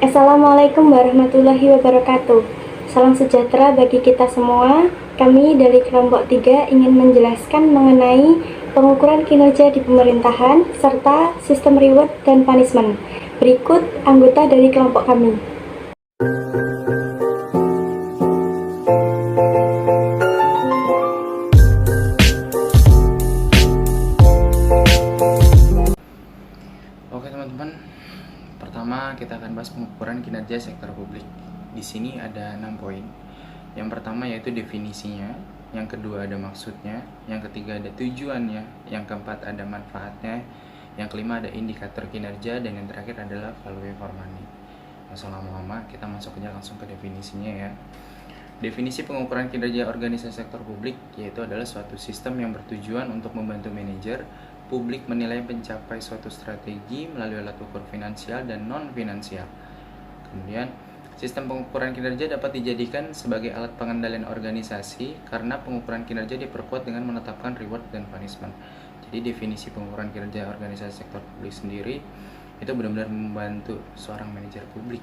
Assalamualaikum warahmatullahi wabarakatuh. Salam sejahtera bagi kita semua. Kami dari kelompok 3 ingin menjelaskan mengenai pengukuran kinerja di pemerintahan serta sistem reward dan punishment. Berikut anggota dari kelompok kami. Oke teman-teman, pertama kita akan bahas pengukuran kinerja sektor publik. Di sini ada 6 poin. Yang pertama yaitu definisinya, yang kedua ada maksudnya, yang ketiga ada tujuannya, yang keempat ada manfaatnya, yang kelima ada indikator kinerja, dan yang terakhir adalah value for money. Langsung lama-lama kita masuk aja langsung ke definisinya ya. Definisi pengukuran kinerja organisasi sektor publik yaitu adalah suatu sistem yang bertujuan untuk membantu manajer publik menilai pencapaian suatu strategi melalui alat ukur finansial dan non-finansial. Kemudian, sistem pengukuran kinerja dapat dijadikan sebagai alat pengendalian organisasi karena pengukuran kinerja diperkuat dengan menetapkan reward dan punishment. Jadi definisi pengukuran kinerja organisasi sektor publik sendiri itu benar-benar membantu seorang manajer publik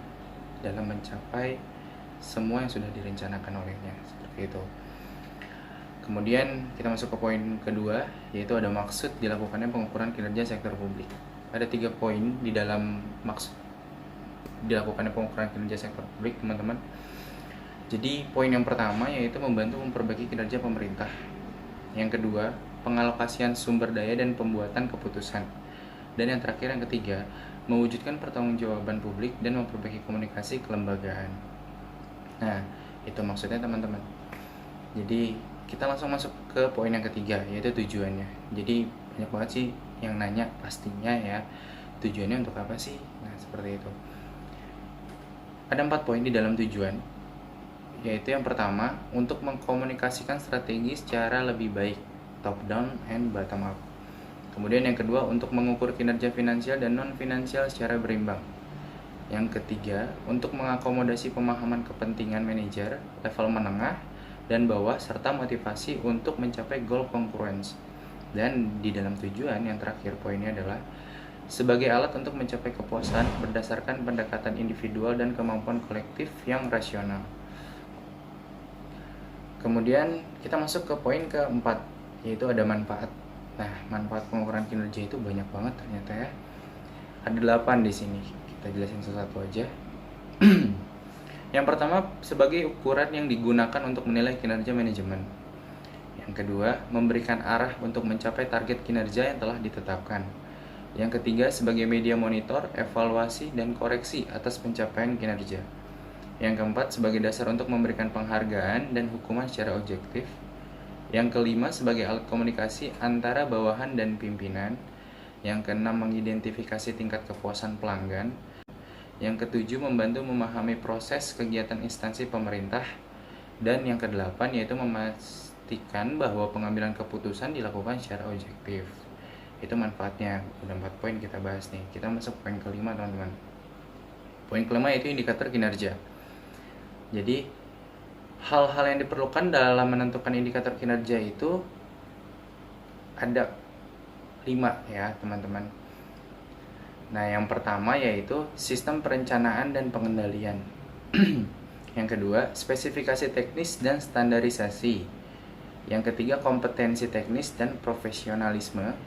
dalam mencapai semua yang sudah direncanakan olehnya, seperti itu. Kemudian kita masuk ke poin kedua, yaitu ada maksud dilakukannya pengukuran kinerja sektor publik. Ada 3 poin di dalam maksud dilakukannya pengukuran kinerja sektor publik, teman-teman. Jadi poin yang pertama yaitu membantu memperbaiki kinerja pemerintah. Yang kedua, pengalokasian sumber daya dan pembuatan keputusan. Dan yang terakhir, yang ketiga, mewujudkan pertanggungjawaban publik dan memperbaiki komunikasi kelembagaan. Nah, itu maksudnya teman-teman. Jadi kita langsung masuk ke poin yang ketiga, yaitu tujuannya. Jadi banyak banget sih yang nanya pastinya ya, tujuannya untuk apa sih? Nah, seperti itu. Ada 4 poin di dalam tujuan, yaitu yang pertama, untuk mengkomunikasikan strategi secara lebih baik, top down and bottom up. Kemudian yang kedua, untuk mengukur kinerja finansial dan non-finansial secara berimbang. Yang ketiga, untuk mengakomodasi pemahaman kepentingan manajer level menengah dan bawah serta motivasi untuk mencapai goal congruence. Dan di dalam tujuan yang terakhir poinnya adalah sebagai alat untuk mencapai kepuasan berdasarkan pendekatan individual dan kemampuan kolektif yang rasional. Kemudian kita masuk ke poin keempat, yaitu ada manfaat. Nah, manfaat pengukuran kinerja itu banyak banget ternyata ya. Ada 8 di sini. Kita jelasin satu-satu aja. Yang pertama, sebagai ukuran yang digunakan untuk menilai kinerja manajemen. Yang kedua, memberikan arah untuk mencapai target kinerja yang telah ditetapkan. Yang ketiga, sebagai media monitor, evaluasi, dan koreksi atas pencapaian kinerja. Yang keempat, sebagai dasar untuk memberikan penghargaan dan hukuman secara objektif. Yang kelima, sebagai alat komunikasi antara bawahan dan pimpinan. Yang keenam, mengidentifikasi tingkat kepuasan pelanggan. Yang ketujuh, membantu memahami proses kegiatan instansi pemerintah. Dan yang kedelapan, yaitu memastikan bahwa pengambilan keputusan dilakukan secara objektif. Itu manfaatnya. Udah 4 poin kita bahas nih. Kita masuk poin kelima, teman-teman. Poin kelima yaitu indikator kinerja. Jadi, hal-hal yang diperlukan dalam menentukan indikator kinerja itu ada 5 ya, teman-teman. Nah, yang pertama yaitu sistem perencanaan dan pengendalian. Yang kedua, spesifikasi teknis dan standarisasi. Yang ketiga, kompetensi teknis dan profesionalisme.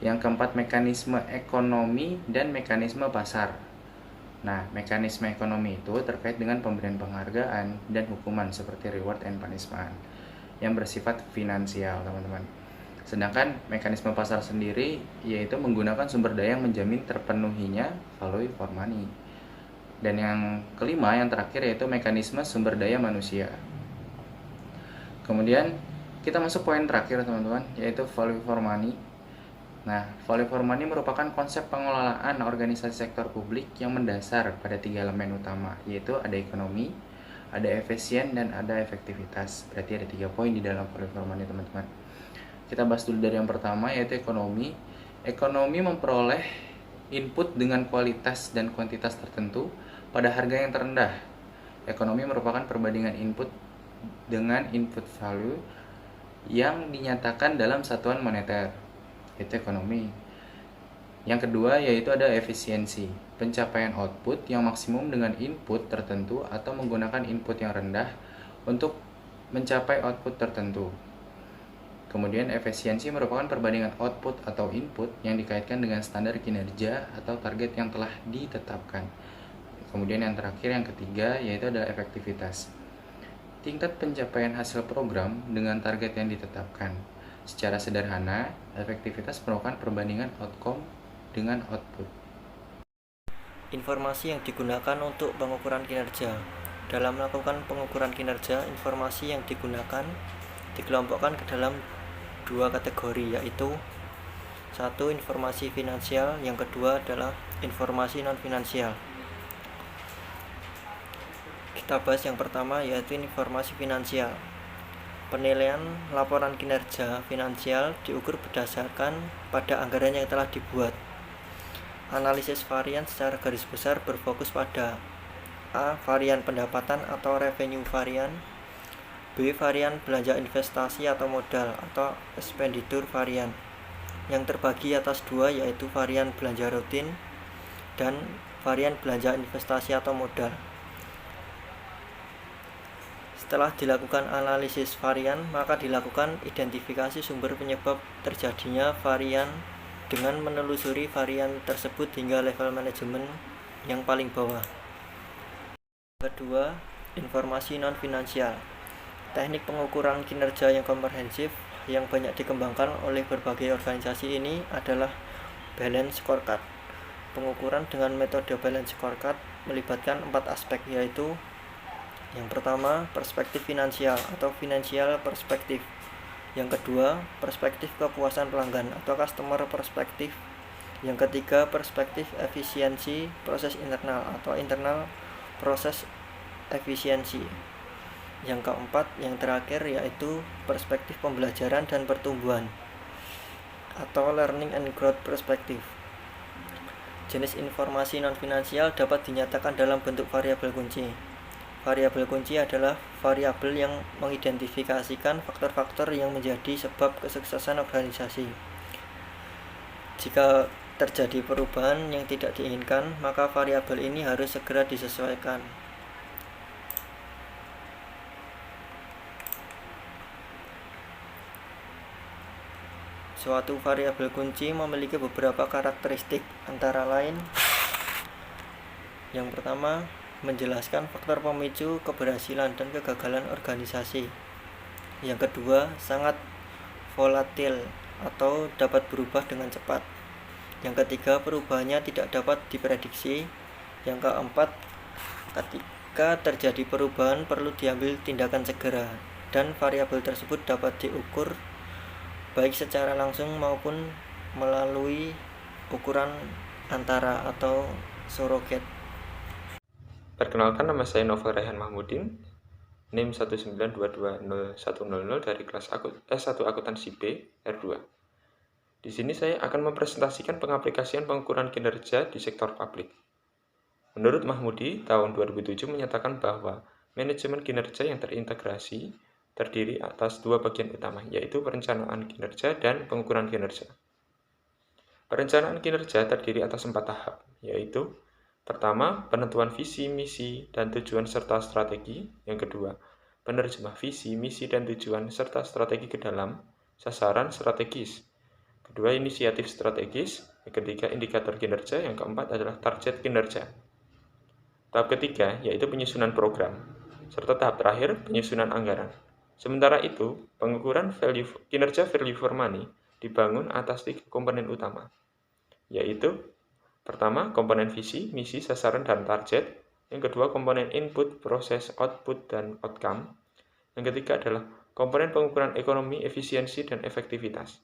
Yang keempat, mekanisme ekonomi dan mekanisme pasar. Nah, mekanisme ekonomi itu terkait dengan pemberian penghargaan dan hukuman seperti reward and punishment yang bersifat finansial, teman-teman. Sedangkan mekanisme pasar sendiri yaitu menggunakan sumber daya yang menjamin terpenuhinya value for money. Dan yang kelima, yang terakhir yaitu mekanisme sumber daya manusia. Kemudian kita masuk poin terakhir, teman-teman, yaitu value for money. Nah, value for money merupakan konsep pengelolaan organisasi sektor publik yang mendasar pada 3 elemen utama, yaitu ada ekonomi, ada efisien, dan ada efektivitas. Berarti ada 3 poin di dalam value for money, teman-teman. Kita bahas dulu dari yang pertama, yaitu ekonomi. Ekonomi memperoleh input dengan kualitas dan kuantitas tertentu pada harga yang terendah. Ekonomi merupakan perbandingan input dengan input value yang dinyatakan dalam satuan moneter. Itu ekonomi. Yang kedua yaitu ada efisiensi, pencapaian output yang maksimum dengan input tertentu atau menggunakan input yang rendah untuk mencapai output tertentu. Kemudian efisiensi merupakan perbandingan output atau input yang dikaitkan dengan standar kinerja atau target yang telah ditetapkan. Kemudian yang terakhir, yang ketiga, yaitu ada efektivitas. Tingkat pencapaian hasil program dengan target yang ditetapkan. Secara sederhana, efektivitas merupakan perbandingan outcome dengan output. Informasi yang digunakan untuk pengukuran kinerja. Dalam melakukan pengukuran kinerja, informasi yang digunakan dikelompokkan ke dalam dua kategori, yaitu satu, informasi finansial, yang kedua adalah informasi non-finansial. Kita bahas yang pertama, yaitu informasi finansial. Penilaian laporan kinerja finansial diukur berdasarkan pada anggaran yang telah dibuat. Analisis varian secara garis besar berfokus pada A. Varian pendapatan atau revenue varian, B. Varian belanja investasi atau modal atau expenditure varian, yang terbagi atas dua, yaitu varian belanja rutin dan varian belanja investasi atau modal. Setelah dilakukan analisis varian, maka dilakukan identifikasi sumber penyebab terjadinya varian dengan menelusuri varian tersebut hingga level manajemen yang paling bawah. Kedua, informasi non-finansial. Teknik pengukuran kinerja yang komprehensif yang banyak dikembangkan oleh berbagai organisasi ini adalah balance scorecard. Pengukuran dengan metode balance scorecard melibatkan 4 aspek, yaitu yang pertama, perspektif finansial atau financial perspective. Yang kedua, perspektif kepuasan pelanggan atau customer perspective. Yang ketiga, perspektif efisiensi proses internal atau internal proses efisiensi. Yang keempat, yang terakhir, yaitu perspektif pembelajaran dan pertumbuhan atau learning and growth perspective. Jenis informasi non-finansial dapat dinyatakan dalam bentuk variabel kunci. Variabel kunci adalah variabel yang mengidentifikasikan faktor-faktor yang menjadi sebab kesuksesan organisasi. Jika terjadi perubahan yang tidak diinginkan, maka variabel ini harus segera disesuaikan. Suatu variabel kunci memiliki beberapa karakteristik, antara lain yang pertama, menjelaskan faktor pemicu keberhasilan dan kegagalan organisasi. Yang kedua, sangat volatil atau dapat berubah dengan cepat. Yang ketiga, perubahannya tidak dapat diprediksi. Yang keempat, ketika terjadi perubahan perlu diambil tindakan segera, dan variabel tersebut dapat diukur baik secara langsung maupun melalui ukuran antara atau surrogate. Perkenalkan, nama saya Novel Rehan Mahmudin, NIM 1922010 dari kelas S1 Akuntansi B R2. Di sini saya akan mempresentasikan pengaplikasian pengukuran kinerja di sektor publik. Menurut Mahmudi, tahun 2007 menyatakan bahwa manajemen kinerja yang terintegrasi terdiri atas dua bagian utama, yaitu perencanaan kinerja dan pengukuran kinerja. Perencanaan kinerja terdiri atas 4 tahap, yaitu pertama, penentuan visi, misi, dan tujuan serta strategi. Yang kedua, penerjemah visi, misi, dan tujuan serta strategi ke dalam sasaran strategis. Kedua, inisiatif strategis. Yang ketiga, indikator kinerja. Yang keempat adalah target kinerja. Tahap ketiga yaitu penyusunan program, serta tahap terakhir penyusunan anggaran. Sementara itu, pengukuran kinerja value for money dibangun atas 3 komponen utama, yaitu pertama, komponen visi, misi, sasaran, dan target. Yang kedua, komponen input, proses, output, dan outcome. Yang ketiga adalah komponen pengukuran ekonomi, efisiensi, dan efektivitas.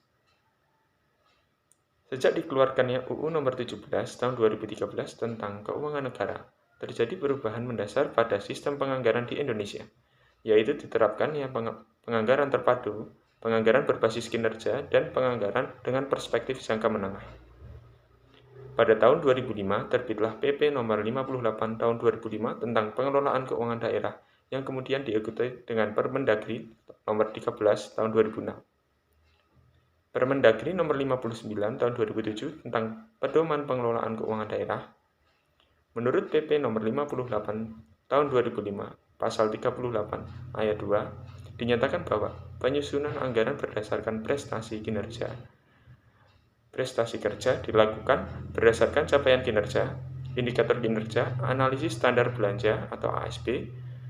Sejak dikeluarkannya UU Nomor 17 Tahun 2013 tentang Keuangan Negara, terjadi perubahan mendasar pada sistem penganggaran di Indonesia, yaitu diterapkannya penganggaran terpadu, penganggaran berbasis kinerja, dan penganggaran dengan perspektif jangka menengah. Pada tahun 2005, terbitlah PP Nomor 58 Tahun 2005 tentang pengelolaan keuangan daerah yang kemudian diikuti dengan Permendagri Nomor 13 Tahun 2006. Permendagri nomor 59 tahun 2007 tentang Pedoman Pengelolaan Keuangan Daerah. Menurut PP nomor 58 tahun 2005, pasal 38 ayat 2, dinyatakan bahwa penyusunan anggaran berdasarkan prestasi kerja dilakukan berdasarkan capaian kinerja, indikator kinerja, analisis standar belanja atau ASB,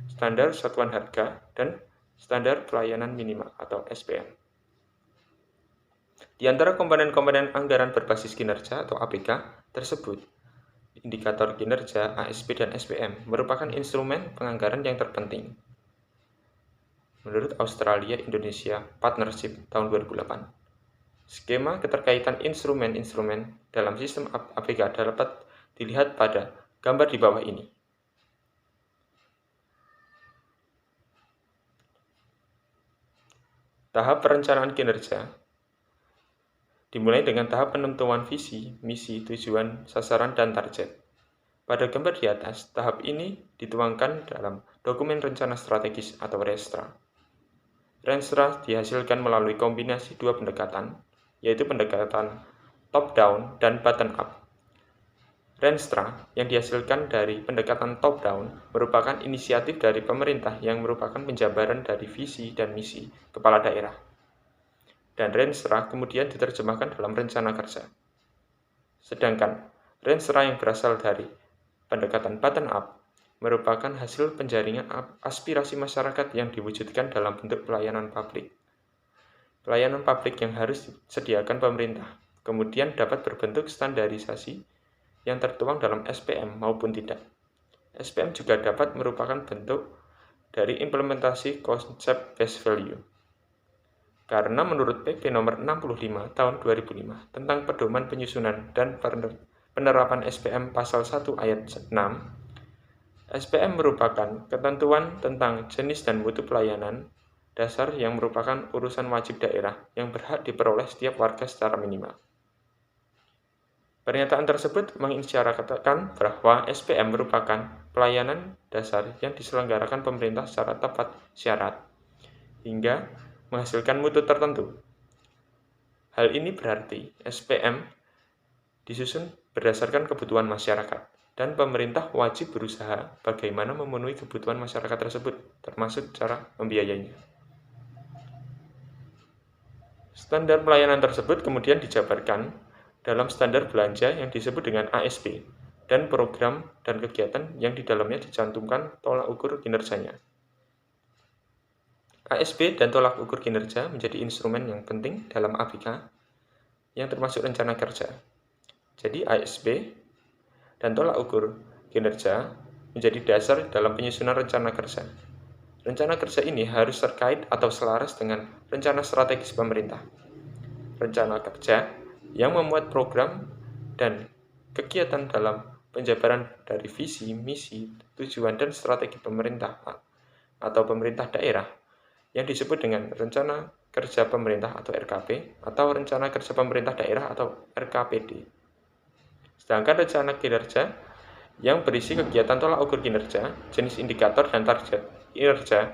standar satuan harga, dan standar pelayanan minimal atau SPM. Di antara komponen-komponen anggaran berbasis kinerja atau APK tersebut, indikator kinerja, ASB, dan SPM merupakan instrumen penganggaran yang terpenting. Menurut Australia-Indonesia Partnership tahun 2008, skema keterkaitan instrumen-instrumen dalam sistem APK dapat dilihat pada gambar di bawah ini. Tahap perencanaan kinerja dimulai dengan tahap penentuan visi, misi, tujuan, sasaran, dan target. Pada gambar di atas, tahap ini dituangkan dalam dokumen rencana strategis atau RESTRA. RESTRA dihasilkan melalui kombinasi dua pendekatan, yaitu pendekatan top-down dan bottom-up. RESTRA yang dihasilkan dari pendekatan top-down merupakan inisiatif dari pemerintah yang merupakan penjabaran dari visi dan misi kepala daerah. Dan RESTRA kemudian diterjemahkan dalam rencana kerja. Sedangkan RESTRA yang berasal dari pendekatan bottom-up merupakan hasil penjaringan aspirasi masyarakat yang diwujudkan dalam bentuk pelayanan publik. Pelayanan publik yang harus disediakan pemerintah, kemudian dapat berbentuk standarisasi yang tertuang dalam SPM maupun tidak. SPM juga dapat merupakan bentuk dari implementasi konsep base value. Karena menurut PP nomor 65 tahun 2005 tentang pedoman penyusunan dan penerapan SPM pasal 1 ayat 6, SPM merupakan ketentuan tentang jenis dan mutu pelayanan dasar yang merupakan urusan wajib daerah yang berhak diperoleh setiap warga secara minimal. Pernyataan tersebut mengisyaratkan bahwa SPM merupakan pelayanan dasar yang diselenggarakan pemerintah secara tepat syarat hingga menghasilkan mutu tertentu. Hal ini berarti SPM disusun berdasarkan kebutuhan masyarakat dan pemerintah wajib berusaha bagaimana memenuhi kebutuhan masyarakat tersebut, termasuk cara membiayainya. Standar pelayanan tersebut kemudian dijabarkan dalam standar belanja yang disebut dengan ASB dan program dan kegiatan yang di dalamnya dicantumkan tolak ukur kinerjanya. ASB dan tolak ukur kinerja menjadi instrumen yang penting dalam APK yang termasuk rencana kerja. Jadi ASB dan tolak ukur kinerja menjadi dasar dalam penyusunan rencana kerja. Rencana kerja ini harus terkait atau selaras dengan rencana strategis pemerintah. Rencana kerja yang memuat program dan kegiatan dalam penjabaran dari visi, misi, tujuan, dan strategi pemerintah atau pemerintah daerah yang disebut dengan Rencana Kerja Pemerintah atau RKP atau Rencana Kerja Pemerintah Daerah atau RKPD. Sedangkan rencana kinerja yang berisi kegiatan tolak ukur kinerja, jenis indikator dan target kinerja,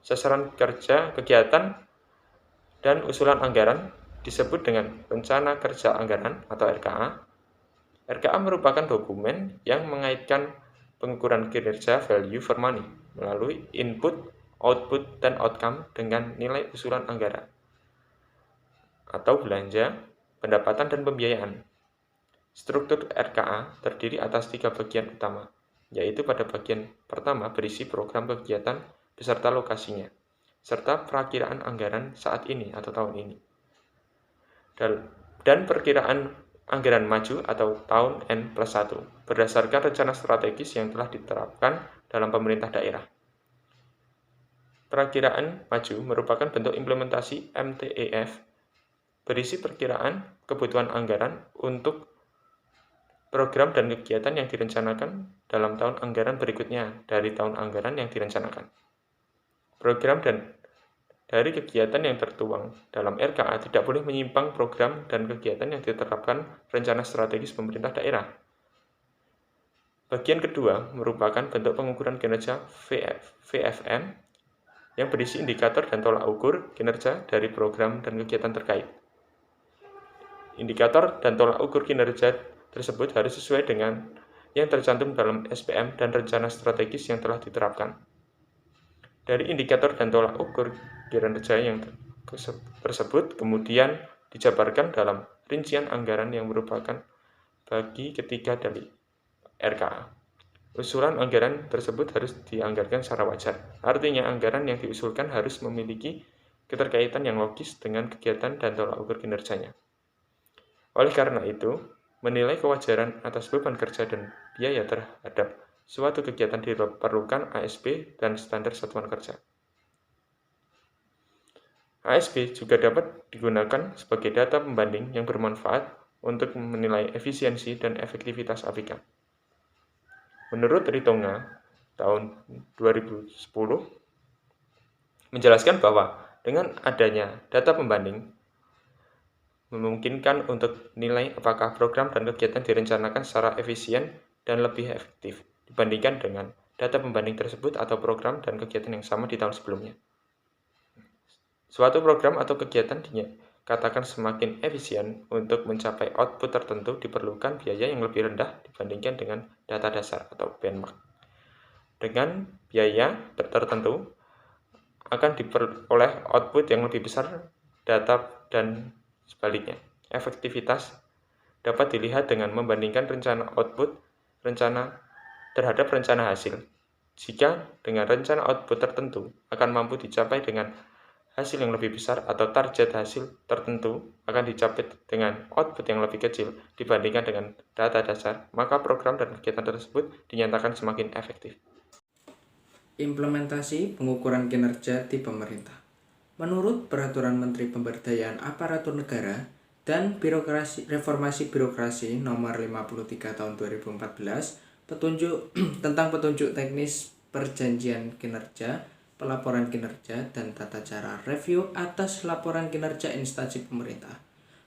sasaran kerja, kegiatan, dan usulan anggaran disebut dengan Rencana Kerja Anggaran atau RKA. RKA merupakan dokumen yang mengaitkan pengukuran kinerja value for money melalui input, output, dan outcome dengan nilai usulan anggaran atau belanja, pendapatan, dan pembiayaan. Struktur RKA terdiri atas 3 bagian utama, yaitu pada bagian pertama berisi program kegiatan beserta lokasinya, serta perakiraan anggaran saat ini atau tahun ini, dan perkiraan anggaran maju atau tahun N+1 berdasarkan rencana strategis yang telah diterapkan dalam pemerintah daerah. Perakiraan maju merupakan bentuk implementasi MTEF, berisi perkiraan kebutuhan anggaran untuk program dan kegiatan yang direncanakan dalam tahun anggaran berikutnya dari tahun anggaran yang direncanakan. Program dan dari kegiatan yang tertuang dalam RKA tidak boleh menyimpang program dan kegiatan yang diterapkan rencana strategis pemerintah daerah. Bagian kedua merupakan bentuk pengukuran kinerja VFM yang berisi indikator dan tolak ukur kinerja dari program dan kegiatan terkait. Indikator dan tolak ukur kinerja tersebut harus sesuai dengan yang tercantum dalam SPM dan rencana strategis yang telah diterapkan. Dari indikator dan tolak ukur kinerja yang tersebut kemudian dijabarkan dalam rincian anggaran yang merupakan bagi ketiga dari RKA. Usulan anggaran tersebut harus dianggarkan secara wajar. Artinya anggaran yang diusulkan harus memiliki keterkaitan yang logis dengan kegiatan dan tolak ukur kinerjanya. Oleh karena itu, menilai kewajaran atas beban kerja dan biaya terhadap suatu kegiatan diperlukan ASB dan standar satuan kerja. ASB juga dapat digunakan sebagai data pembanding yang bermanfaat untuk menilai efisiensi dan efektivitas APK. Menurut Ritonga tahun 2010 menjelaskan bahwa dengan adanya data pembanding memungkinkan untuk nilai apakah program dan kegiatan direncanakan secara efisien dan lebih efektif dibandingkan dengan data pembanding tersebut atau program dan kegiatan yang sama di tahun sebelumnya. Suatu program atau kegiatan dikatakan semakin efisien untuk mencapai output tertentu diperlukan biaya yang lebih rendah dibandingkan dengan data dasar atau benchmark. Dengan biaya tertentu akan diperoleh output yang lebih besar data dan sebaliknya. Efektivitas dapat dilihat dengan membandingkan rencana output terhadap rencana hasil. Jika dengan rencana output tertentu akan mampu dicapai dengan hasil yang lebih besar atau target hasil tertentu akan dicapai dengan output yang lebih kecil dibandingkan dengan data dasar, maka program dan kegiatan tersebut dinyatakan semakin efektif. Implementasi pengukuran kinerja di pemerintah. Menurut Peraturan Menteri Pemberdayaan Aparatur Negara dan Reformasi Birokrasi Nomor 53 Tahun 2014, tentang petunjuk teknis perjanjian kinerja, pelaporan kinerja, dan tata cara review atas laporan kinerja instansi pemerintah.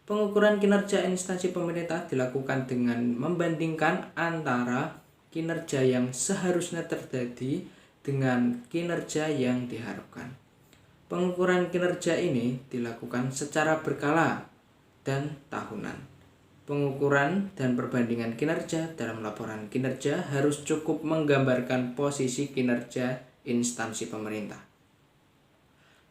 Pengukuran kinerja instansi pemerintah dilakukan dengan membandingkan antara kinerja yang seharusnya terjadi dengan kinerja yang diharapkan. Pengukuran kinerja ini dilakukan secara berkala dan tahunan. Pengukuran dan perbandingan kinerja dalam laporan kinerja harus cukup menggambarkan posisi kinerja instansi pemerintah.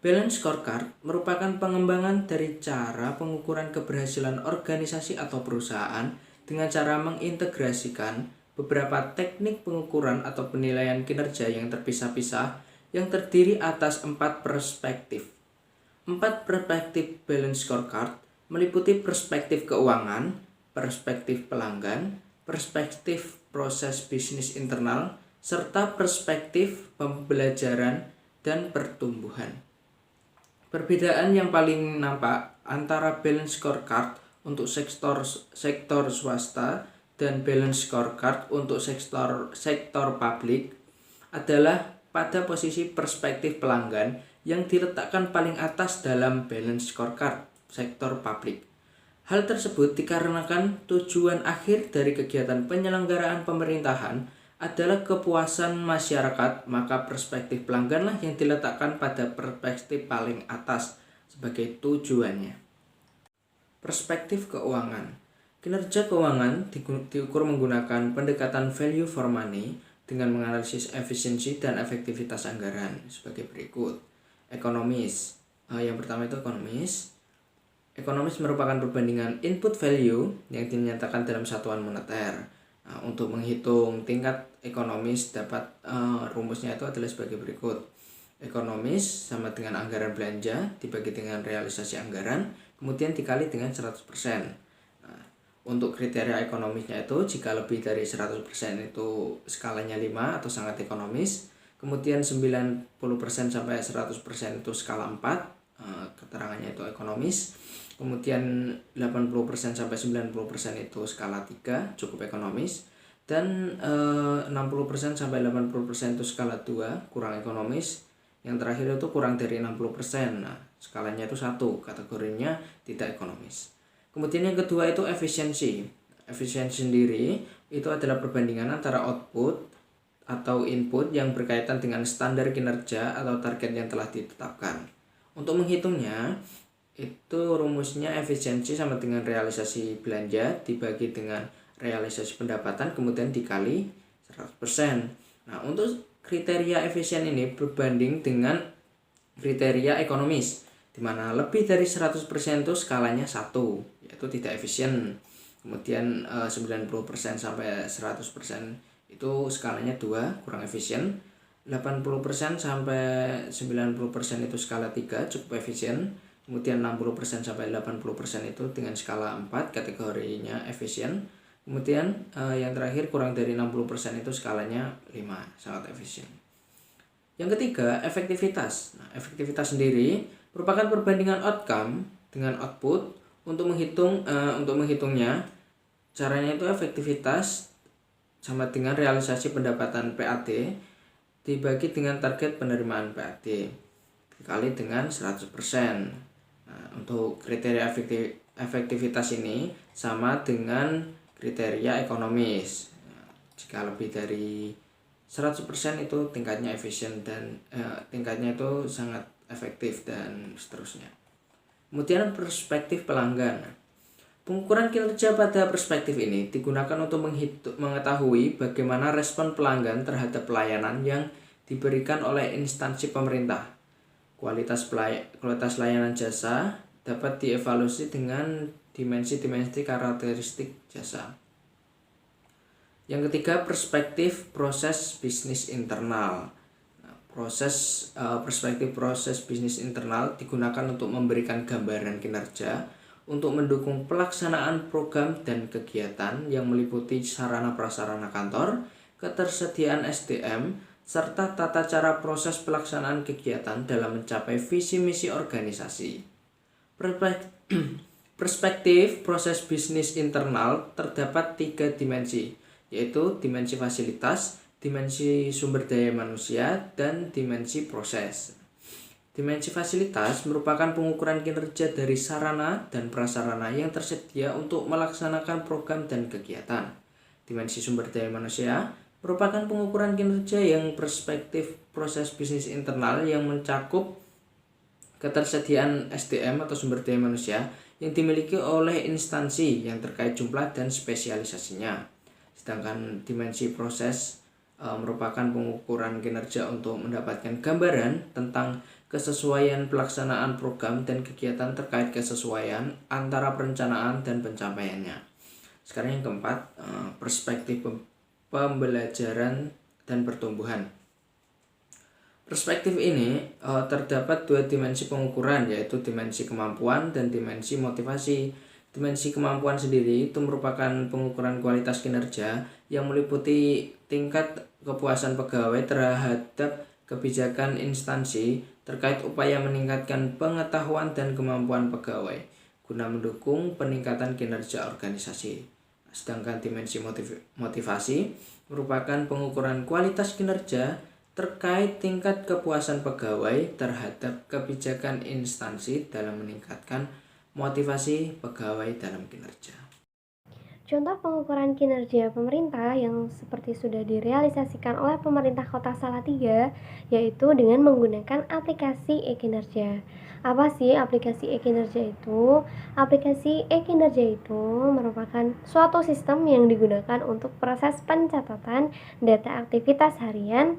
Balance Scorecard merupakan pengembangan dari cara pengukuran keberhasilan organisasi atau perusahaan dengan cara mengintegrasikan beberapa teknik pengukuran atau penilaian kinerja yang terpisah-pisah yang terdiri atas 4 perspektif. 4 perspektif Balance Scorecard meliputi perspektif keuangan, perspektif pelanggan, perspektif proses bisnis internal, serta perspektif pembelajaran dan pertumbuhan. Perbedaan yang paling nampak antara Balance Scorecard untuk sektor swasta dan Balance Scorecard untuk sektor publik adalah pada posisi perspektif pelanggan yang diletakkan paling atas dalam Balance Scorecard sektor publik. Hal tersebut dikarenakan tujuan akhir dari kegiatan penyelenggaraan pemerintahan adalah kepuasan masyarakat, maka perspektif pelangganlah yang diletakkan pada perspektif paling atas sebagai tujuannya. Perspektif keuangan. Kinerja keuangan diukur menggunakan pendekatan value for money dengan menganalisis efisiensi dan efektivitas anggaran sebagai berikut. Ekonomis. Yang pertama itu ekonomis. Ekonomis merupakan perbandingan input value yang dinyatakan dalam satuan moneter. Untuk menghitung tingkat ekonomis dapat rumusnya itu adalah sebagai berikut. Ekonomis sama dengan anggaran belanja dibagi dengan realisasi anggaran kemudian dikali dengan 100%. Untuk kriteria ekonomisnya itu jika lebih dari 100% itu skalanya 5 atau sangat ekonomis, kemudian 90% sampai 100% itu skala 4, keterangannya itu ekonomis, kemudian 80% sampai 90% itu skala 3, cukup ekonomis, dan 60% sampai 80% itu skala 2, kurang ekonomis, yang terakhir itu kurang dari 60%, nah skalanya itu 1, kategorinya tidak ekonomis. Kemudian yang kedua itu efisiensi. Efisiensi sendiri itu adalah perbandingan antara output atau input yang berkaitan dengan standar kinerja atau target yang telah ditetapkan. Untuk menghitungnya, itu rumusnya efisiensi sama dengan realisasi belanja dibagi dengan realisasi pendapatan kemudian dikali 100%. Nah, untuk kriteria efisien ini berbanding dengan kriteria ekonomis, di mana lebih dari 100% itu skalanya 1, yaitu tidak efisien. Kemudian 90% sampai 100% itu skalanya 2, kurang efisien. 80% sampai 90% itu skala 3, cukup efisien. Kemudian 60% sampai 80% itu dengan skala 4, kategorinya efisien. Kemudian yang terakhir kurang dari 60% itu skalanya 5, sangat efisien. Yang ketiga, efektivitas. Nah, efektivitas sendiri merupakan perbandingan outcome dengan output. Untuk menghitungnya, caranya itu efektivitas sama dengan realisasi pendapatan PAT dibagi dengan target penerimaan PAT dikali dengan 100%. Nah, untuk kriteria efektivitas ini sama dengan kriteria ekonomis. Nah, jika lebih dari 100% itu tingkatnya efisien dan tingkatnya itu sangat efektif dan seterusnya. Kemudian perspektif pelanggan. Pengukuran kinerja pada perspektif ini digunakan untuk mengetahui bagaimana respon pelanggan terhadap pelayanan yang diberikan oleh instansi pemerintah. Kualitas layanan jasa dapat dievaluasi dengan dimensi-dimensi karakteristik jasa. Yang ketiga, perspektif proses bisnis internal. Perspektif proses bisnis internal digunakan untuk memberikan gambaran kinerja untuk mendukung pelaksanaan program dan kegiatan yang meliputi sarana prasarana kantor, ketersediaan SDM, serta tata cara proses pelaksanaan kegiatan dalam mencapai visi misi organisasi. Perspektif proses bisnis internal terdapat 3 dimensi, yaitu dimensi fasilitas, dimensi sumber daya manusia, dan dimensi proses. Dimensi fasilitas merupakan pengukuran kinerja dari sarana dan prasarana yang tersedia untuk melaksanakan program dan kegiatan. Dimensi sumber daya manusia merupakan pengukuran kinerja yang perspektif proses bisnis internal yang mencakup ketersediaan SDM atau sumber daya manusia yang dimiliki oleh instansi yang terkait jumlah dan spesialisasinya. Sedangkan dimensi proses merupakan pengukuran kinerja untuk mendapatkan gambaran tentang kesesuaian pelaksanaan program dan kegiatan terkait kesesuaian antara perencanaan dan pencapaiannya. Sekarang yang keempat, perspektif pembelajaran dan pertumbuhan. Perspektif ini terdapat 2 dimensi pengukuran, yaitu dimensi kemampuan dan dimensi motivasi. Dimensi kemampuan sendiri itu merupakan pengukuran kualitas kinerja yang meliputi tingkat kepuasan pegawai terhadap kebijakan instansi terkait upaya meningkatkan pengetahuan dan kemampuan pegawai guna mendukung peningkatan kinerja organisasi. Sedangkan dimensi motivasi merupakan pengukuran kualitas kinerja terkait tingkat kepuasan pegawai terhadap kebijakan instansi dalam meningkatkan motivasi pegawai dalam kinerja. Contoh pengukuran kinerja pemerintah yang seperti sudah direalisasikan oleh pemerintah Kota Salatiga, yaitu dengan menggunakan aplikasi e-kinerja. Apa sih aplikasi e-kinerja itu? Aplikasi e-kinerja itu merupakan suatu sistem yang digunakan untuk proses pencatatan data aktivitas harian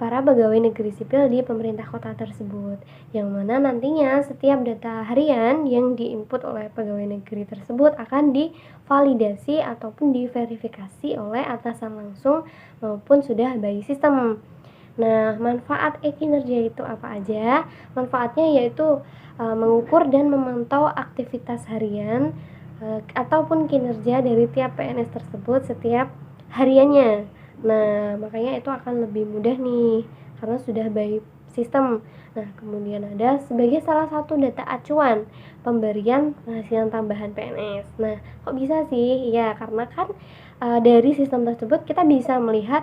para pegawai negeri sipil di pemerintah kota tersebut, yang mana nantinya setiap data harian yang diinput oleh pegawai negeri tersebut akan divalidasi ataupun diverifikasi oleh atasan langsung maupun sudah by sistem. Nah, manfaat e-kinerja itu apa aja? Manfaatnya yaitu mengukur dan memantau aktivitas harian ataupun kinerja dari tiap PNS tersebut setiap hariannya. Nah, makanya itu akan lebih mudah nih karena sudah by sistem. Nah, kemudian ada sebagai salah satu data acuan pemberian penghasilan tambahan PNS. Nah, kok bisa sih? Ya, karena kan dari sistem tersebut kita bisa melihat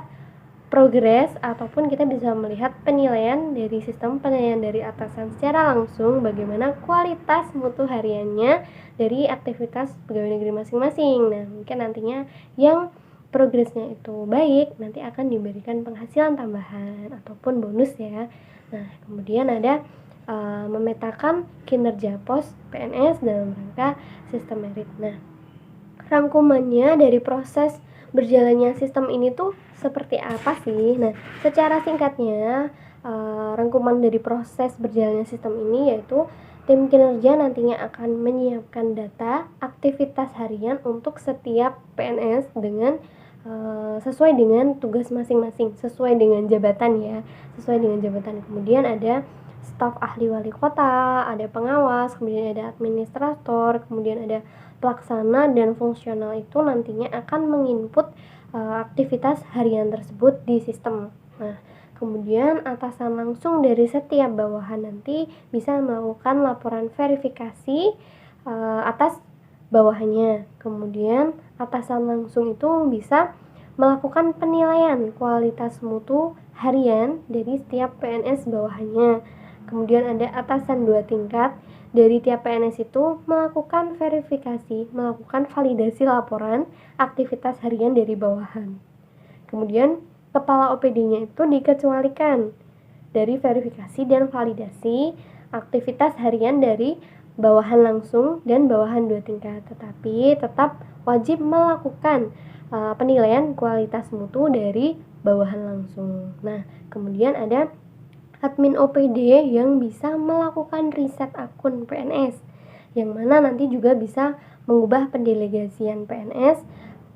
progres ataupun kita bisa melihat penilaian dari sistem penilaian dari atasan secara langsung bagaimana kualitas mutu hariannya dari aktivitas pegawai negeri masing-masing. Nah, mungkin nantinya yang progresnya itu baik, nanti akan diberikan penghasilan tambahan ataupun bonus ya. Nah, kemudian ada memetakan kinerja pos PNS dalam rangka sistem merit. Nah, rangkumannya dari proses berjalannya sistem ini tuh seperti apa sih? Nah, secara singkatnya, rangkuman dari proses berjalannya sistem ini yaitu tim kinerja nantinya akan menyiapkan data aktivitas harian untuk setiap PNS dengan sesuai dengan tugas masing-masing, sesuai dengan jabatan ya, sesuai dengan jabatan. Kemudian ada staf ahli wali kota, ada pengawas, kemudian ada administrator, kemudian ada pelaksana dan fungsional itu nantinya akan menginput aktivitas harian tersebut di sistem. Nah, kemudian atasan langsung dari setiap bawahan nanti bisa melakukan laporan verifikasi atas bawahannya. Kemudian atasan langsung itu bisa melakukan penilaian kualitas mutu harian dari setiap PNS bawahannya. Kemudian ada atasan 2 tingkat dari tiap PNS itu melakukan verifikasi, melakukan validasi laporan aktivitas harian dari bawahan. Kemudian kepala OPD-nya itu dikecualikan dari verifikasi dan validasi aktivitas harian dari bawahan langsung dan bawahan 2 tingkat, tetapi tetap wajib melakukan penilaian kualitas mutu dari bawahan langsung. Nah, kemudian ada admin OPD yang bisa melakukan riset akun PNS, yang mana nanti juga bisa mengubah pendelegasian PNS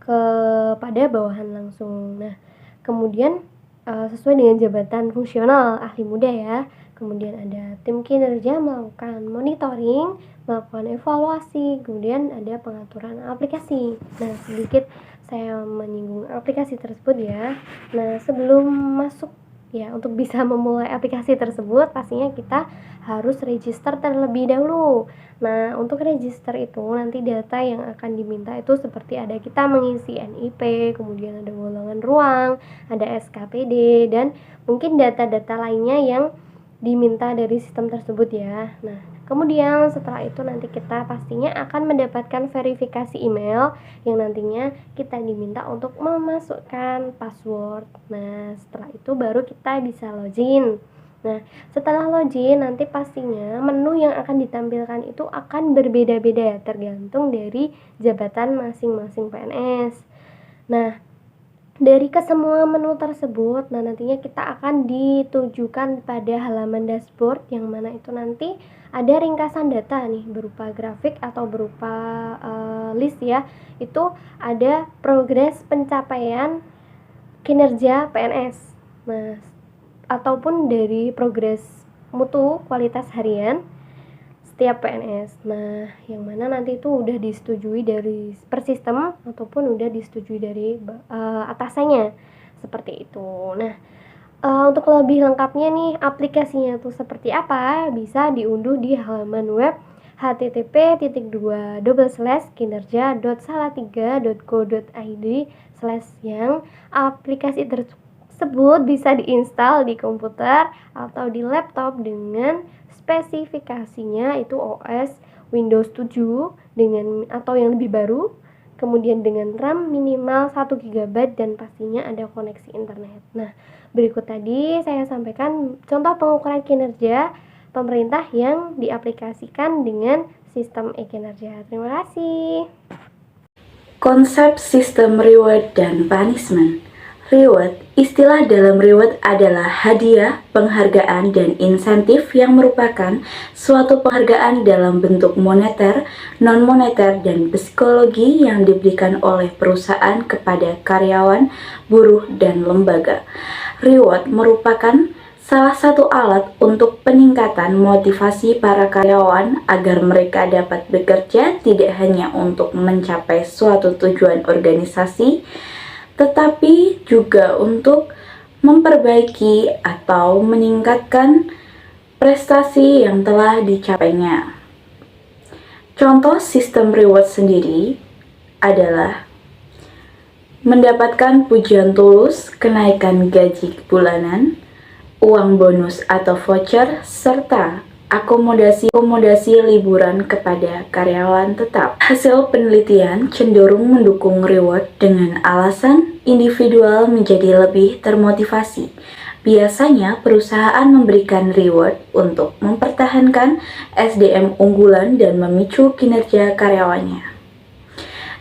kepada bawahan langsung. Nah, kemudian sesuai dengan jabatan fungsional ahli muda ya. Kemudian ada tim kinerja melakukan monitoring, melakukan evaluasi, kemudian ada pengaturan aplikasi. Nah, sedikit saya menyinggung aplikasi tersebut ya. Nah, sebelum masuk ya, untuk bisa memulai aplikasi tersebut pastinya kita harus register terlebih dahulu. Nah, untuk register itu nanti data yang akan diminta itu seperti ada kita mengisi NIP, kemudian ada golongan ruang, ada SKPD, dan mungkin data-data lainnya yang diminta dari sistem tersebut ya. Nah, kemudian setelah itu nanti kita pastinya akan mendapatkan verifikasi email yang nantinya kita diminta untuk memasukkan password. Nah, setelah itu baru kita bisa login. Nah, setelah login nanti pastinya menu yang akan ditampilkan itu akan berbeda-beda tergantung dari jabatan masing-masing PNS. Nah, dari kesemua menu tersebut, nah nantinya kita akan ditujukan pada halaman dashboard yang mana itu nanti ada ringkasan data nih berupa grafik atau berupa list ya. Itu ada progres pencapaian kinerja PNS. Nah, ataupun dari progres mutu kualitas harian setiap PNS. Nah, yang mana nanti itu udah disetujui dari persistem ataupun udah disetujui dari atasannya seperti itu. Nah, untuk lebih lengkapnya nih aplikasinya tuh seperti apa bisa diunduh di halaman web http://kinerja.salatiga.go.id/yang aplikasi tersebut bisa diinstal di komputer atau di laptop dengan spesifikasinya itu OS Windows 7 dengan atau yang lebih baru, kemudian dengan RAM minimal 1 GB dan pastinya ada koneksi internet. Nah, berikut tadi saya sampaikan contoh pengukuran kinerja pemerintah yang diaplikasikan dengan sistem e-kinerja. Terima kasih. Konsep sistem reward dan punishment. Reward, istilah dalam reward adalah hadiah, penghargaan, dan insentif yang merupakan suatu penghargaan dalam bentuk moneter, non-moneter, dan psikologi yang diberikan oleh perusahaan kepada karyawan, buruh, dan lembaga. Reward merupakan salah satu alat untuk peningkatan motivasi para karyawan agar mereka dapat bekerja tidak hanya untuk mencapai suatu tujuan organisasi, tetapi juga untuk memperbaiki atau meningkatkan prestasi yang telah dicapainya. Contoh sistem reward sendiri adalah mendapatkan pujian tulus, kenaikan gaji bulanan, uang bonus atau voucher, serta akomodasi liburan kepada karyawan tetap. Hasil penelitian cenderung mendukung reward dengan alasan individual menjadi lebih termotivasi Biasanya perusahaan memberikan reward untuk mempertahankan SDM unggulan dan memicu kinerja karyawannya.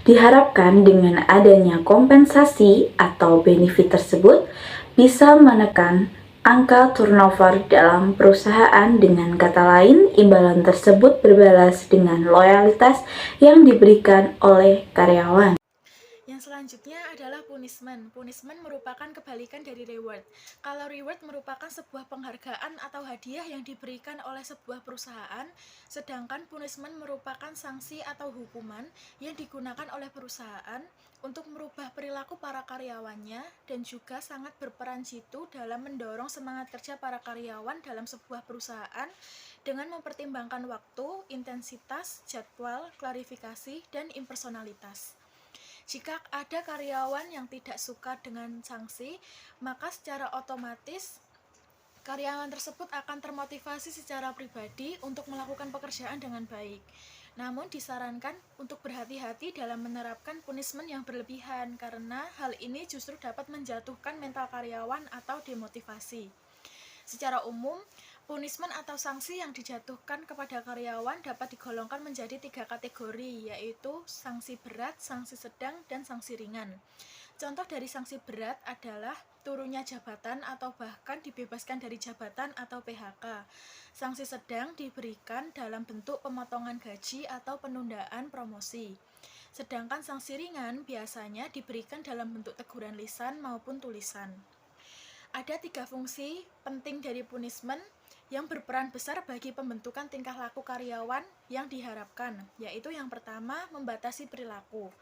Diharapkan dengan adanya kompensasi atau benefit tersebut bisa menekan angka turnover dalam perusahaan. Dengan kata lain, imbalan tersebut berbalas dengan loyalitas yang diberikan oleh karyawan. Yang selanjutnya adalah punishment. Punishment merupakan kebalikan dari reward. Kalau reward merupakan sebuah penghargaan atau hadiah yang diberikan oleh sebuah perusahaan, sedangkan punishment merupakan sanksi atau hukuman yang digunakan oleh perusahaan untuk merubah perilaku para karyawannya dan juga sangat berperan jitu dalam mendorong semangat kerja para karyawan dalam sebuah perusahaan dengan mempertimbangkan waktu, intensitas, jadwal, klarifikasi, dan impersonalitas. Jika ada karyawan yang tidak suka dengan sanksi, maka secara otomatis karyawan tersebut akan termotivasi secara pribadi untuk melakukan pekerjaan dengan baik. Namun disarankan untuk berhati-hati dalam menerapkan punishment yang berlebihan karena hal ini justru dapat menjatuhkan mental karyawan atau demotivasi. Secara umum, punishment atau sanksi yang dijatuhkan kepada karyawan dapat digolongkan menjadi 3 kategori, yaitu sanksi berat, sanksi sedang, dan sanksi ringan. Contoh dari sanksi berat adalah turunnya jabatan atau bahkan dibebaskan dari jabatan atau PHK. Sanksi sedang diberikan dalam bentuk pemotongan gaji atau penundaan promosi. Sedangkan sanksi ringan biasanya diberikan dalam bentuk teguran lisan maupun tulisan. Ada 3 fungsi penting dari punishment yang berperan besar bagi pembentukan tingkah laku karyawan yang diharapkan, yaitu yang pertama, membatasi perilaku.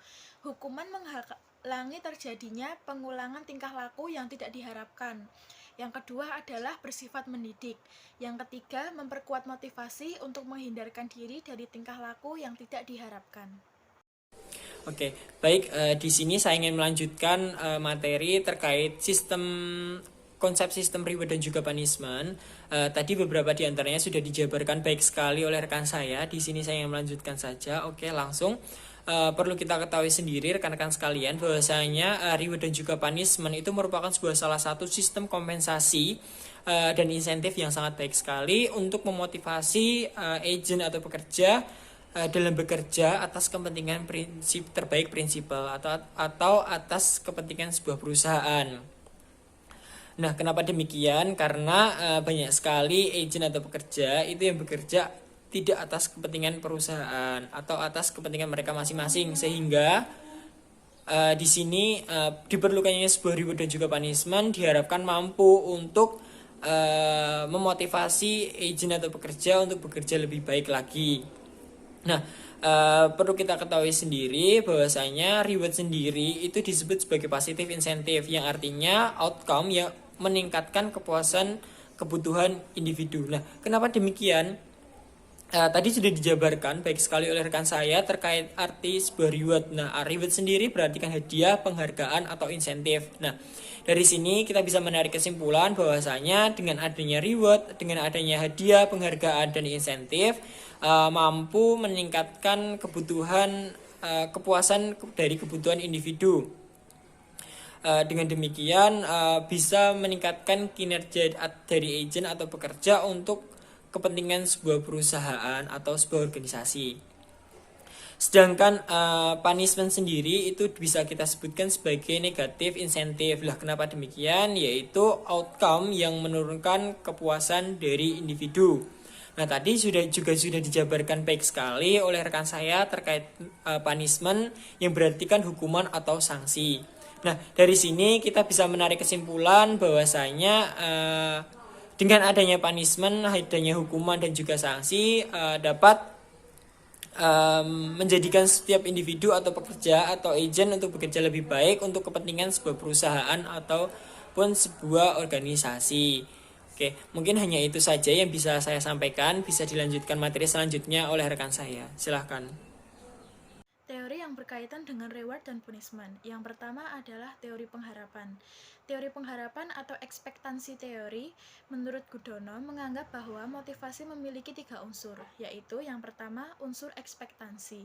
Hukuman menghalangi terjadinya pengulangan tingkah laku yang tidak diharapkan. Yang kedua adalah bersifat mendidik. Yang ketiga, memperkuat motivasi untuk menghindarkan diri dari tingkah laku yang tidak diharapkan. Oke, baik, di sini saya ingin melanjutkan materi terkait konsep sistem reward dan juga punishment. Tadi beberapa di antaranya sudah dijabarkan baik sekali oleh rekan saya. Di sini saya ingin melanjutkan saja. Oke, langsung. Perlu kita ketahui sendiri rekan-rekan sekalian bahwasanya reward dan juga punishment itu merupakan salah satu sistem kompensasi dan insentif yang sangat baik sekali untuk memotivasi agent atau pekerja dalam bekerja atas kepentingan prinsipal atau atas kepentingan sebuah perusahaan. Nah, kenapa demikian? Karena banyak sekali agent atau pekerja itu yang bekerja tidak atas kepentingan perusahaan atau atas kepentingan mereka masing-masing, sehingga di sini diperlukannya sebuah reward dan juga punishment diharapkan mampu untuk memotivasi agent atau pekerja untuk bekerja lebih baik lagi. Nah, perlu kita ketahui sendiri bahwasanya reward sendiri itu disebut sebagai positive incentive, yang artinya outcome yang meningkatkan kepuasan kebutuhan individu. Nah, kenapa demikian? Tadi sudah dijabarkan baik sekali oleh rekan saya terkait arti sebuah reward. Nah, reward sendiri berarti kan hadiah, penghargaan, atau insentif. Nah, dari sini kita bisa menarik kesimpulan bahwasanya dengan adanya reward, dengan adanya hadiah, penghargaan, dan insentif mampu meningkatkan kepuasan dari kebutuhan individu. Dengan demikian bisa meningkatkan kinerja dari agent atau pekerja untuk kepentingan sebuah perusahaan atau sebuah organisasi. Sedangkan punishment sendiri itu bisa kita sebutkan sebagai negatif insentif. Lah, kenapa demikian? Yaitu outcome yang menurunkan kepuasan dari individu. Nah, tadi sudah dijabarkan baik sekali oleh rekan saya terkait punishment yang berarti kan hukuman atau sanksi. Nah, dari sini kita bisa menarik kesimpulan bahwasanya dengan adanya punishment, adanya hukuman dan juga sanksi dapat menjadikan setiap individu atau pekerja atau agent untuk bekerja lebih baik untuk kepentingan sebuah perusahaan ataupun sebuah organisasi. Oke, mungkin hanya itu saja yang bisa saya sampaikan. Bisa dilanjutkan materi selanjutnya oleh rekan saya. Silahkan. Teori yang berkaitan dengan reward dan punishment. Yang pertama adalah teori pengharapan. Teori pengharapan atau ekspektansi teori menurut Gudono menganggap bahwa motivasi memiliki 3 unsur, yaitu yang pertama unsur ekspektansi.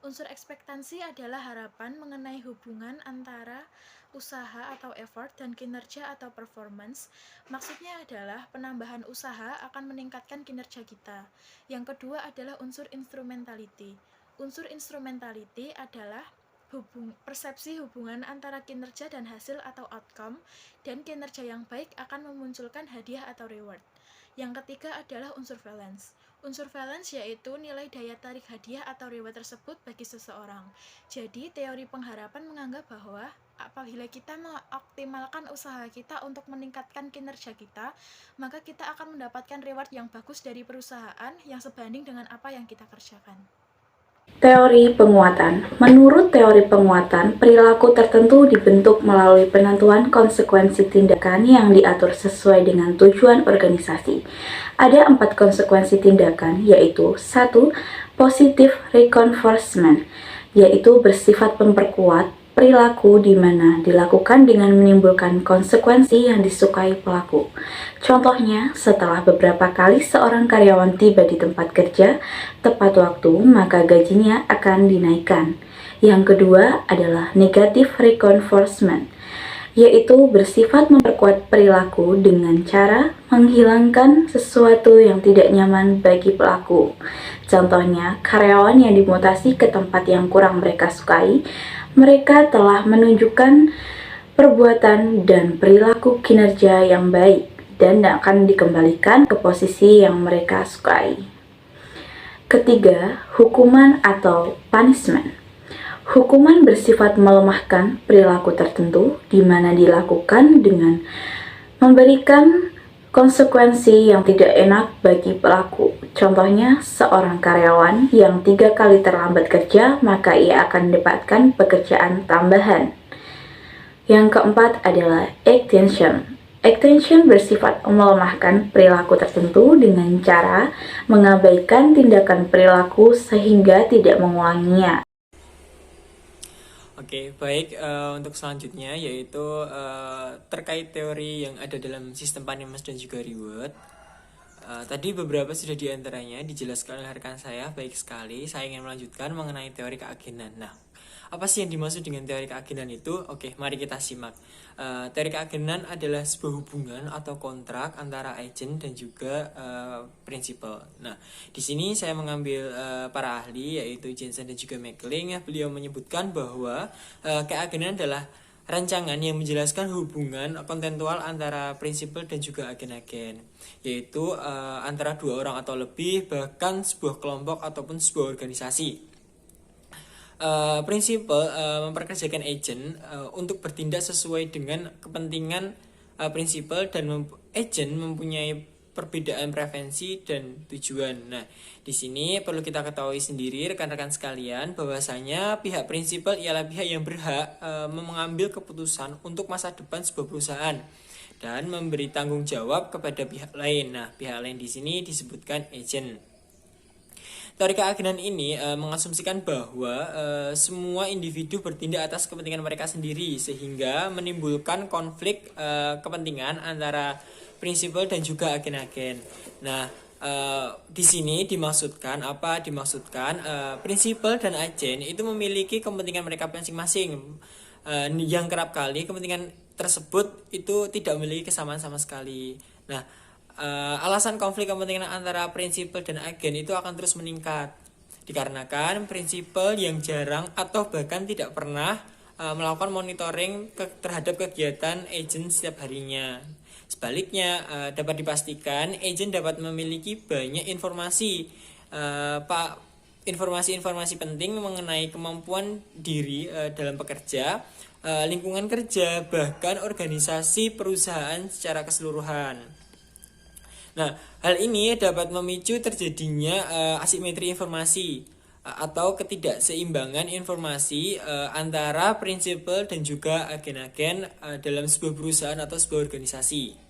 Unsur ekspektansi adalah harapan mengenai hubungan antara usaha atau effort dan kinerja atau performance. Maksudnya adalah penambahan usaha akan meningkatkan kinerja kita. Yang kedua adalah unsur instrumentality. Unsur instrumentality adalah persepsi hubungan antara kinerja dan hasil atau outcome, dan kinerja yang baik akan memunculkan hadiah atau reward. Yang ketiga adalah unsur valence. Unsur valence yaitu nilai daya tarik hadiah atau reward tersebut bagi seseorang. Jadi, teori pengharapan menganggap bahwa apabila kita mengoptimalkan usaha kita untuk meningkatkan kinerja kita, maka kita akan mendapatkan reward yang bagus dari perusahaan yang sebanding dengan apa yang kita kerjakan. Teori penguatan. Menurut teori penguatan, perilaku tertentu dibentuk melalui penentuan konsekuensi tindakan yang diatur sesuai dengan tujuan organisasi. Ada 4 konsekuensi tindakan, yaitu 1. Positive reinforcement, yaitu bersifat memperkuat perilaku di mana dilakukan dengan menimbulkan konsekuensi yang disukai pelaku. Contohnya, setelah beberapa kali seorang karyawan tiba di tempat kerja tepat waktu, maka gajinya akan dinaikkan. Yang kedua adalah negative reinforcement, yaitu bersifat memperkuat perilaku dengan cara menghilangkan sesuatu yang tidak nyaman bagi pelaku. Contohnya, karyawan yang dimutasi ke tempat yang kurang mereka sukai, mereka telah menunjukkan perbuatan dan perilaku kinerja yang baik dan akan dikembalikan ke posisi yang mereka sukai. Ketiga, hukuman atau punishment. Hukuman bersifat melemahkan perilaku tertentu di mana dilakukan dengan memberikan konsekuensi yang tidak enak bagi pelaku. Contohnya, seorang karyawan yang 3 kali terlambat kerja, maka ia akan mendapatkan pekerjaan tambahan. Yang keempat adalah extension. Extension bersifat melemahkan perilaku tertentu dengan cara mengabaikan tindakan perilaku sehingga tidak mengulanginya. Oke, baik. Untuk selanjutnya yaitu terkait teori yang ada dalam sistem punishment dan juga reward. Tadi beberapa sudah diantaranya dijelaskan oleh rekan saya, baik sekali. Saya ingin melanjutkan mengenai teori keagenan. Nah, apa sih yang dimaksud dengan teori keagenan itu? Oke, mari kita simak. Teori keagenan adalah sebuah hubungan atau kontrak antara agent dan juga prinsipal. Nah, di sini saya mengambil para ahli yaitu Jensen dan juga Mackling. Beliau menyebutkan bahwa keagenan adalah rancangan yang menjelaskan hubungan kontentual antara prinsipal dan juga agen-agen, yaitu antara 2 orang atau lebih, bahkan sebuah kelompok ataupun sebuah organisasi. Prinsipal memperkerjakan agent untuk bertindak sesuai dengan kepentingan prinsipal, dan agent mempunyai perbedaan preferensi dan tujuan. Nah, di sini perlu kita ketahui sendiri rekan-rekan sekalian bahwasanya pihak prinsipal ialah pihak yang berhak mengambil keputusan untuk masa depan sebuah perusahaan dan memberi tanggung jawab kepada pihak lain. Nah, pihak lain di sini disebutkan agent. Teori keagenan ini mengasumsikan bahwa semua individu bertindak atas kepentingan mereka sendiri sehingga menimbulkan konflik kepentingan antara prinsipal dan juga agen-agen. Nah, di sini dimaksudkan prinsipal dan agen itu memiliki kepentingan mereka masing-masing. Yang kerap kali kepentingan tersebut itu tidak memiliki kesamaan sama sekali. Nah, alasan konflik kepentingan antara prinsipal dan agen itu akan terus meningkat dikarenakan prinsipal yang jarang atau bahkan tidak pernah melakukan monitoring terhadap kegiatan agen setiap harinya. Sebaliknya, dapat dipastikan agen dapat memiliki banyak informasi penting mengenai kemampuan diri dalam bekerja, lingkungan kerja, bahkan organisasi perusahaan secara keseluruhan. Nah, hal ini dapat memicu terjadinya asimetri informasi atau ketidakseimbangan informasi antara prinsipal dan juga agen-agen dalam sebuah perusahaan atau sebuah organisasi.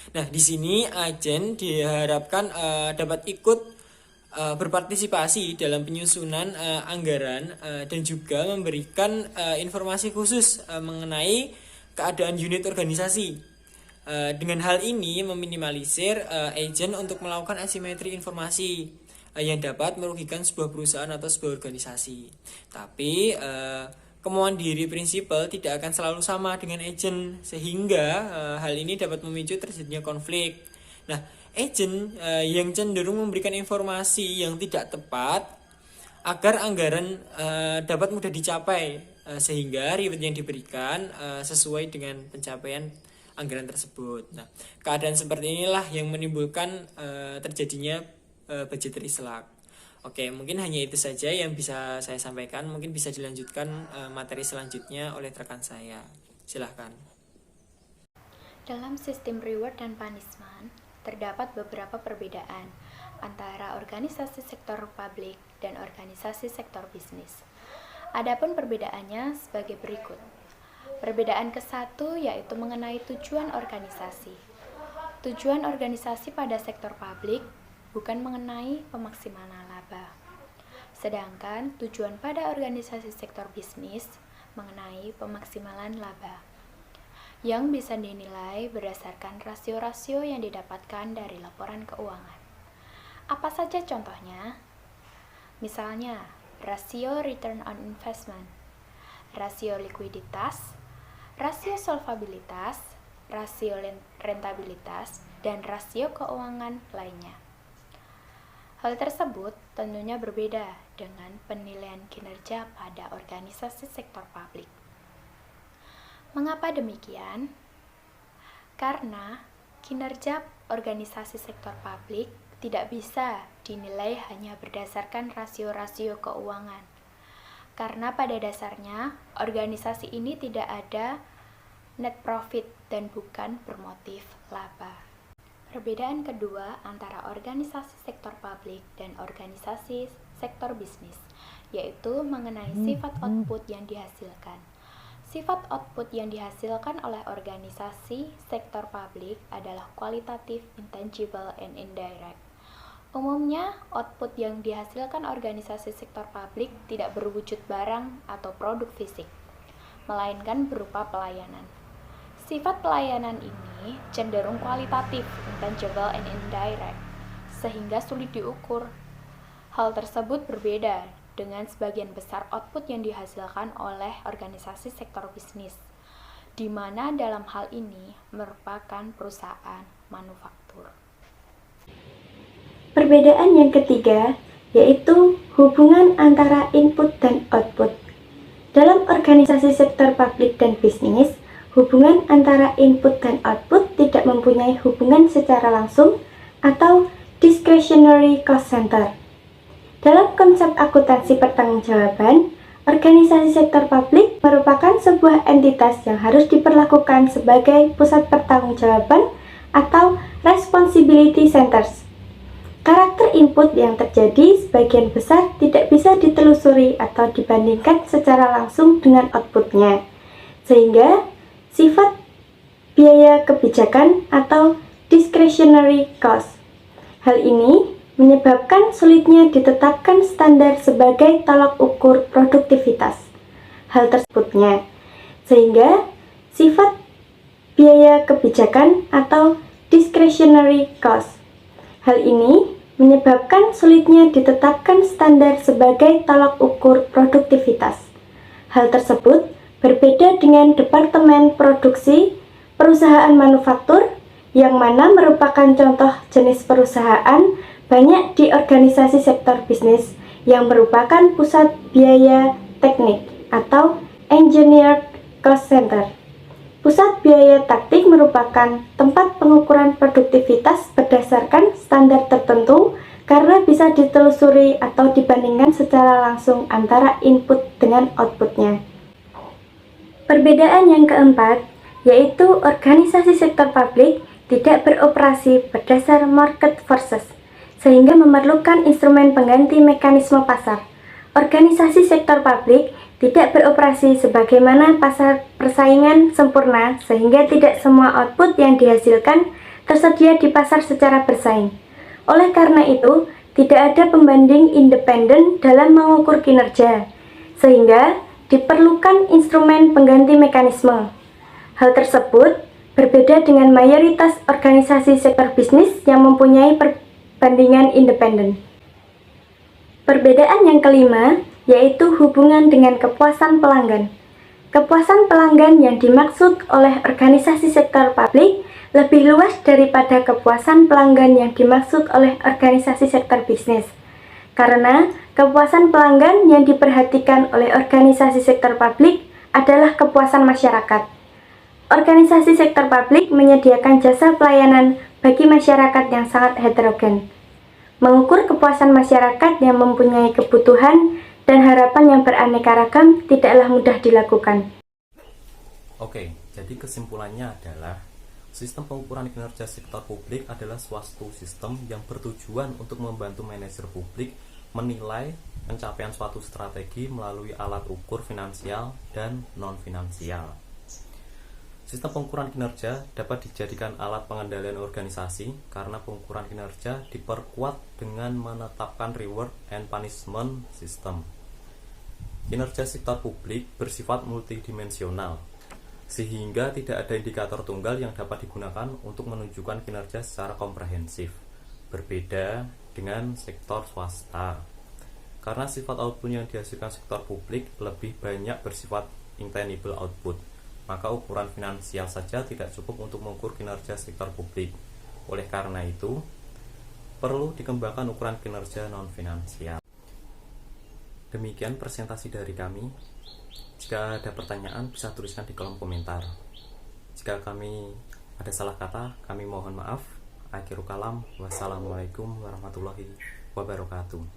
Nah, di sini agen diharapkan dapat ikut berpartisipasi dalam penyusunan anggaran dan juga memberikan informasi khusus mengenai keadaan unit organisasi. Dengan hal ini meminimalisir agen untuk melakukan asimetri informasi. yang dapat merugikan sebuah perusahaan atau sebuah organisasi. Tapi kemauan diri prinsipal tidak akan selalu sama dengan agent, sehingga hal ini dapat memicu terjadinya konflik. Nah, agent yang cenderung memberikan informasi yang tidak tepat agar anggaran dapat mudah dicapai, sehingga reward yang diberikan sesuai dengan pencapaian anggaran tersebut. Nah, keadaan seperti inilah yang menimbulkan terjadinya budgetary slack. Oke, mungkin hanya itu saja yang bisa saya sampaikan. Mungkin bisa dilanjutkan materi selanjutnya oleh rekan saya. Silahkan. Dalam sistem reward dan punishment, terdapat beberapa perbedaan antara organisasi sektor publik dan organisasi sektor bisnis. Adapun perbedaannya sebagai berikut. Perbedaan ke-1 yaitu mengenai tujuan organisasi. Tujuan organisasi pada sektor publik bukan mengenai pemaksimalan laba. Sedangkan tujuan pada organisasi sektor bisnis mengenai pemaksimalan laba, yang bisa dinilai berdasarkan rasio-rasio yang didapatkan dari laporan keuangan. Apa saja contohnya? Misalnya, rasio return on investment, rasio likuiditas, rasio solvabilitas, rasio rentabilitas, dan rasio keuangan lainnya. Hal tersebut tentunya berbeda dengan penilaian kinerja pada organisasi sektor publik. Mengapa demikian? Karena kinerja organisasi sektor publik tidak bisa dinilai hanya berdasarkan rasio-rasio keuangan. Karena pada dasarnya, organisasi ini tidak ada net profit dan bukan bermotif laba. Perbedaan kedua antara organisasi sektor publik dan organisasi sektor bisnis, yaitu mengenai sifat output yang dihasilkan. Sifat output yang dihasilkan oleh organisasi sektor publik adalah kualitatif, intangible, and indirect. Umumnya, output yang dihasilkan organisasi sektor publik tidak berwujud barang atau produk fisik, melainkan berupa pelayanan. Sifat pelayanan ini cenderung kualitatif, intangible, and indirect, sehingga sulit diukur. Hal tersebut berbeda dengan sebagian besar output yang dihasilkan oleh organisasi sektor bisnis, di mana dalam hal ini merupakan perusahaan manufaktur. Perbedaan yang ketiga yaitu hubungan antara input dan output. Dalam organisasi sektor publik dan bisnis, hubungan antara input dan output tidak mempunyai hubungan secara langsung atau discretionary cost center. Dalam konsep akuntansi pertanggungjawaban, organisasi sektor publik merupakan sebuah entitas yang harus diperlakukan sebagai pusat pertanggungjawaban atau responsibility centers. Karakter input yang terjadi sebagian besar tidak bisa ditelusuri atau dibandingkan secara langsung dengan outputnya, sehingga sifat biaya kebijakan atau discretionary cost. Hal ini menyebabkan sulitnya ditetapkan standar sebagai tolak ukur produktivitas hal tersebutnya, sehingga sifat biaya kebijakan atau discretionary cost. Hal ini menyebabkan sulitnya ditetapkan standar sebagai tolak ukur produktivitas. Hal tersebut berbeda dengan departemen produksi perusahaan manufaktur, yang mana merupakan contoh jenis perusahaan banyak di organisasi sektor bisnis yang merupakan pusat biaya teknik atau engineered cost center. Pusat biaya taktik merupakan tempat pengukuran produktivitas berdasarkan standar tertentu karena bisa ditelusuri atau dibandingkan secara langsung antara input dengan outputnya. Perbedaan yang keempat yaitu organisasi sektor publik tidak beroperasi berdasar market forces, sehingga memerlukan instrumen pengganti mekanisme pasar. Organisasi sektor publik tidak beroperasi sebagaimana pasar persaingan sempurna, sehingga tidak semua output yang dihasilkan tersedia di pasar secara bersaing. Oleh karena itu, tidak ada pembanding independen dalam mengukur kinerja, sehingga diperlukan instrumen pengganti mekanisme. Hal tersebut berbeda dengan mayoritas organisasi sektor bisnis yang mempunyai perbandingan independen. Perbedaan yang kelima yaitu hubungan dengan kepuasan pelanggan. Kepuasan pelanggan yang dimaksud oleh organisasi sektor publik lebih luas daripada kepuasan pelanggan yang dimaksud oleh organisasi sektor bisnis. Karena kepuasan pelanggan yang diperhatikan oleh organisasi sektor publik adalah kepuasan masyarakat. Organisasi sektor publik menyediakan jasa pelayanan bagi masyarakat yang sangat heterogen. Mengukur kepuasan masyarakat yang mempunyai kebutuhan dan harapan yang beraneka ragam tidaklah mudah dilakukan. Oke, jadi kesimpulannya adalah sistem pengukuran kinerja sektor publik adalah suatu sistem yang bertujuan untuk membantu manajer publik menilai pencapaian suatu strategi melalui alat ukur finansial dan non-finansial. Sistem pengukuran kinerja dapat dijadikan alat pengendalian organisasi karena pengukuran kinerja diperkuat dengan menetapkan reward and punishment system. Kinerja sektor publik bersifat multidimensional, sehingga tidak ada indikator tunggal yang dapat digunakan untuk menunjukkan kinerja secara komprehensif. Berbeda dengan sektor swasta. Karena sifat output yang dihasilkan sektor publik lebih banyak bersifat intangible output, maka ukuran finansial saja tidak cukup untuk mengukur kinerja sektor publik. Oleh karena itu, perlu dikembangkan ukuran kinerja non-finansial. Demikian presentasi dari kami. Jika ada pertanyaan, bisa tuliskan di kolom komentar. Jika kami ada salah kata, kami mohon maaf. Akhirul kalam. Wassalamualaikum warahmatullahi wabarakatuh.